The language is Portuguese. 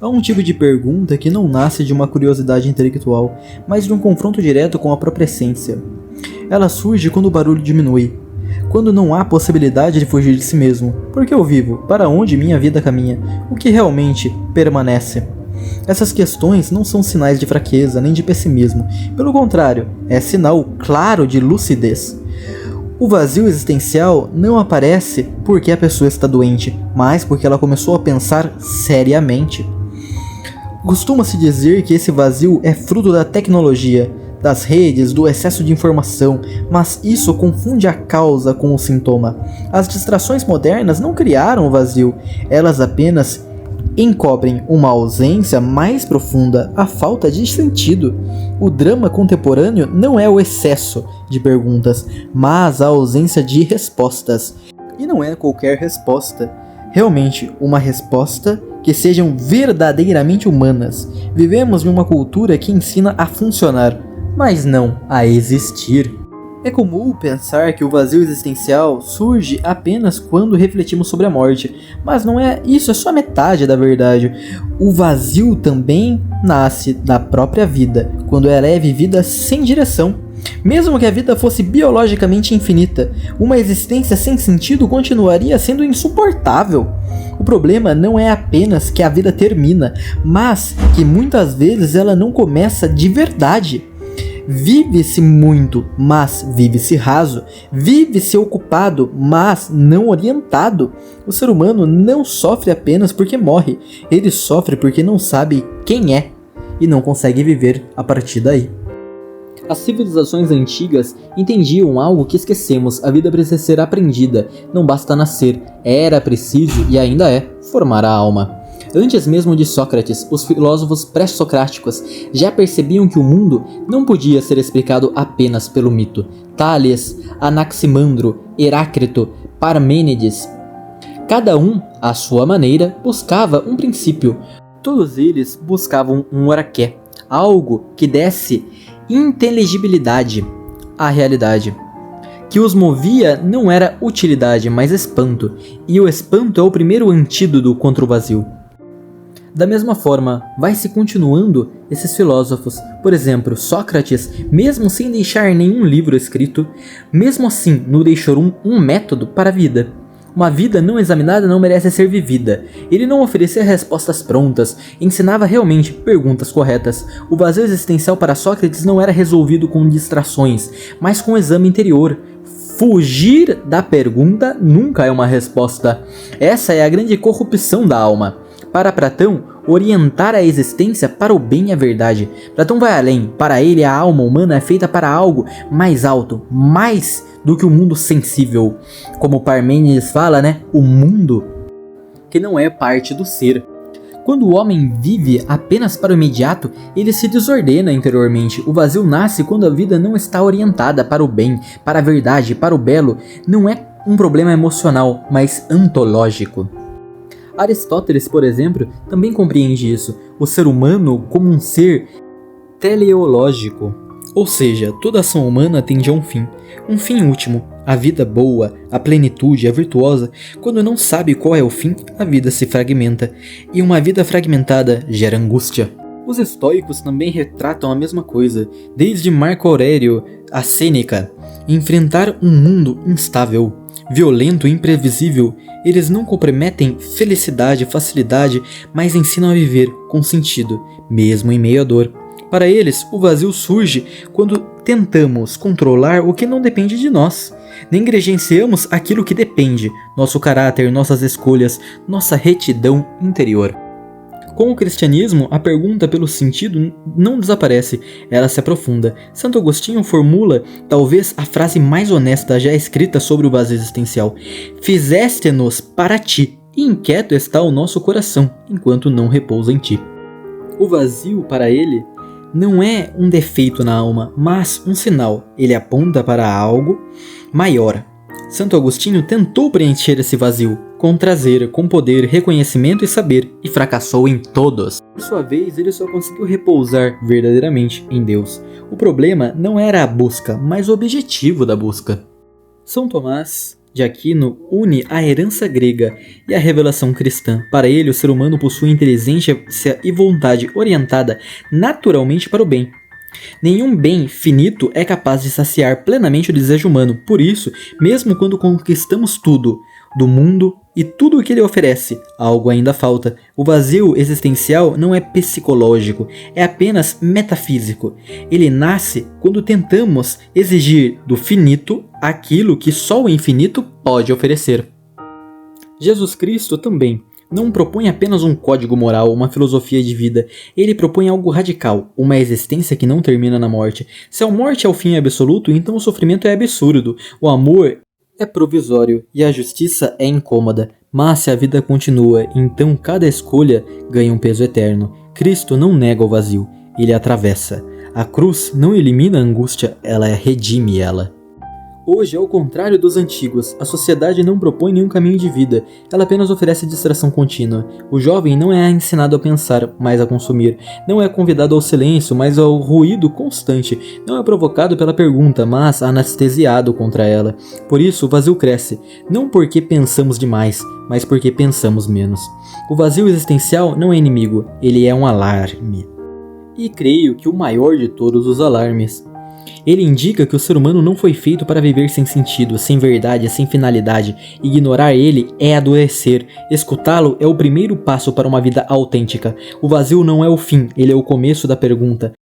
Há um tipo de pergunta que não nasce de uma curiosidade intelectual, mas de um confronto direto com a própria essência. Ela surge quando o barulho diminui, quando não há possibilidade de fugir de si mesmo. Por que eu vivo? Para onde minha vida caminha? O que realmente permanece? Essas questões não são sinais de fraqueza nem de pessimismo. Pelo contrário, é sinal claro de lucidez. O vazio existencial não aparece porque a pessoa está doente, mas porque ela começou a pensar seriamente. Costuma-se dizer que esse vazio é fruto da tecnologia, das redes, do excesso de informação, mas isso confunde a causa com o sintoma. As distrações modernas não criaram o vazio, elas apenas encobrem uma ausência mais profunda, a falta de sentido. O drama contemporâneo não é o excesso de perguntas, mas a ausência de respostas. E não é qualquer resposta, realmente uma resposta que sejam verdadeiramente humanas. Vivemos em uma cultura que ensina a funcionar, mas não a existir. É comum pensar que o vazio existencial surge apenas quando refletimos sobre a morte, mas não é isso, é só metade da verdade. O vazio também nasce da própria vida, quando ela é vivida sem direção. Mesmo que a vida fosse biologicamente infinita, uma existência sem sentido continuaria sendo insuportável. O problema não é apenas que a vida termina, mas que muitas vezes ela não começa de verdade. Vive-se muito, mas vive-se raso. Vive-se ocupado, mas não orientado. O ser humano não sofre apenas porque morre. Ele sofre porque não sabe quem é e não consegue viver a partir daí. As civilizações antigas entendiam algo que esquecemos: a vida precisa ser aprendida, não basta nascer, era preciso e ainda é formar a alma. Antes mesmo de Sócrates, os filósofos pré-socráticos já percebiam que o mundo não podia ser explicado apenas pelo mito. Tales, Anaximandro, Heráclito, Parmênides, cada um, à sua maneira, buscava um princípio. Todos eles buscavam um oraqué, algo que desse inteligibilidade à realidade. Que os movia não era utilidade, mas espanto, e o espanto é o primeiro antídoto contra o vazio. Da mesma forma, vai-se continuando esses filósofos. Por exemplo, Sócrates, mesmo sem deixar nenhum livro escrito, mesmo assim nos deixou um método para a vida. Uma vida não examinada não merece ser vivida. Ele não oferecia respostas prontas, ensinava realmente perguntas corretas. O vazio existencial para Sócrates não era resolvido com distrações, mas com o exame interior. Fugir da pergunta nunca é uma resposta. Essa é a grande corrupção da alma. Para Platão, orientar a existência para o bem e a verdade. Platão vai além. Para ele, a alma humana é feita para algo mais alto, mais do que o mundo sensível. Como Parmênides fala, o mundo que não é parte do ser. Quando o homem vive apenas para o imediato, ele se desordena interiormente. O vazio nasce quando a vida não está orientada para o bem, para a verdade, para o belo. Não é um problema emocional, mas ontológico. Aristóteles, por exemplo, também compreende isso, o ser humano como um ser teleológico, ou seja, toda ação humana tende a um fim último. A vida boa, a plenitude, a virtuosa, quando não sabe qual é o fim, a vida se fragmenta, e uma vida fragmentada gera angústia. Os estoicos também retratam a mesma coisa, desde Marco Aurélio a Sêneca. Enfrentar um mundo instável, violento e imprevisível, eles não comprometem felicidade e facilidade, mas ensinam a viver com sentido, mesmo em meio à dor. Para eles, o vazio surge quando tentamos controlar o que não depende de nós. Negligenciamos aquilo que depende, nosso caráter, nossas escolhas, nossa retidão interior. Com o cristianismo, a pergunta pelo sentido não desaparece, ela se aprofunda. Santo Agostinho formula talvez a frase mais honesta já escrita sobre o vazio existencial: fizeste-nos para ti, e inquieto está o nosso coração, enquanto não repousa em ti. O vazio, para ele, não é um defeito na alma, mas um sinal. Ele aponta para algo maior. Santo Agostinho tentou preencher esse vazio, com prazer, com poder, reconhecimento e saber, e fracassou em todos. Por sua vez, ele só conseguiu repousar verdadeiramente em Deus. O problema não era a busca, mas o objetivo da busca. São Tomás de Aquino une a herança grega e a revelação cristã. Para ele, o ser humano possui inteligência e vontade orientada naturalmente para o bem. Nenhum bem finito é capaz de saciar plenamente o desejo humano. Por isso, mesmo quando conquistamos tudo do mundo e tudo o que ele oferece, algo ainda falta. O vazio existencial não é psicológico, é apenas metafísico. Ele nasce quando tentamos exigir do finito aquilo que só o infinito pode oferecer. Jesus Cristo também não propõe apenas um código moral, uma filosofia de vida. Ele propõe algo radical, uma existência que não termina na morte. Se a morte é o fim absoluto, então o sofrimento é absurdo. O amor é provisório e a justiça é incômoda. Mas se a vida continua, então cada escolha ganha um peso eterno. Cristo não nega o vazio, ele atravessa. A cruz não elimina a angústia, ela redime ela. Hoje, ao contrário dos antigos, a sociedade não propõe nenhum caminho de vida, ela apenas oferece distração contínua. O jovem não é ensinado a pensar, mas a consumir. Não é convidado ao silêncio, mas ao ruído constante. Não é provocado pela pergunta, mas anestesiado contra ela. Por isso, o vazio cresce, não porque pensamos demais, mas porque pensamos menos. O vazio existencial não é inimigo, ele é um alarme. E creio que o maior de todos os alarmes. Ele indica que o ser humano não foi feito para viver sem sentido, sem verdade, sem finalidade. Ignorar ele é adoecer. Escutá-lo é o primeiro passo para uma vida autêntica. O vazio não é o fim, ele é o começo da pergunta.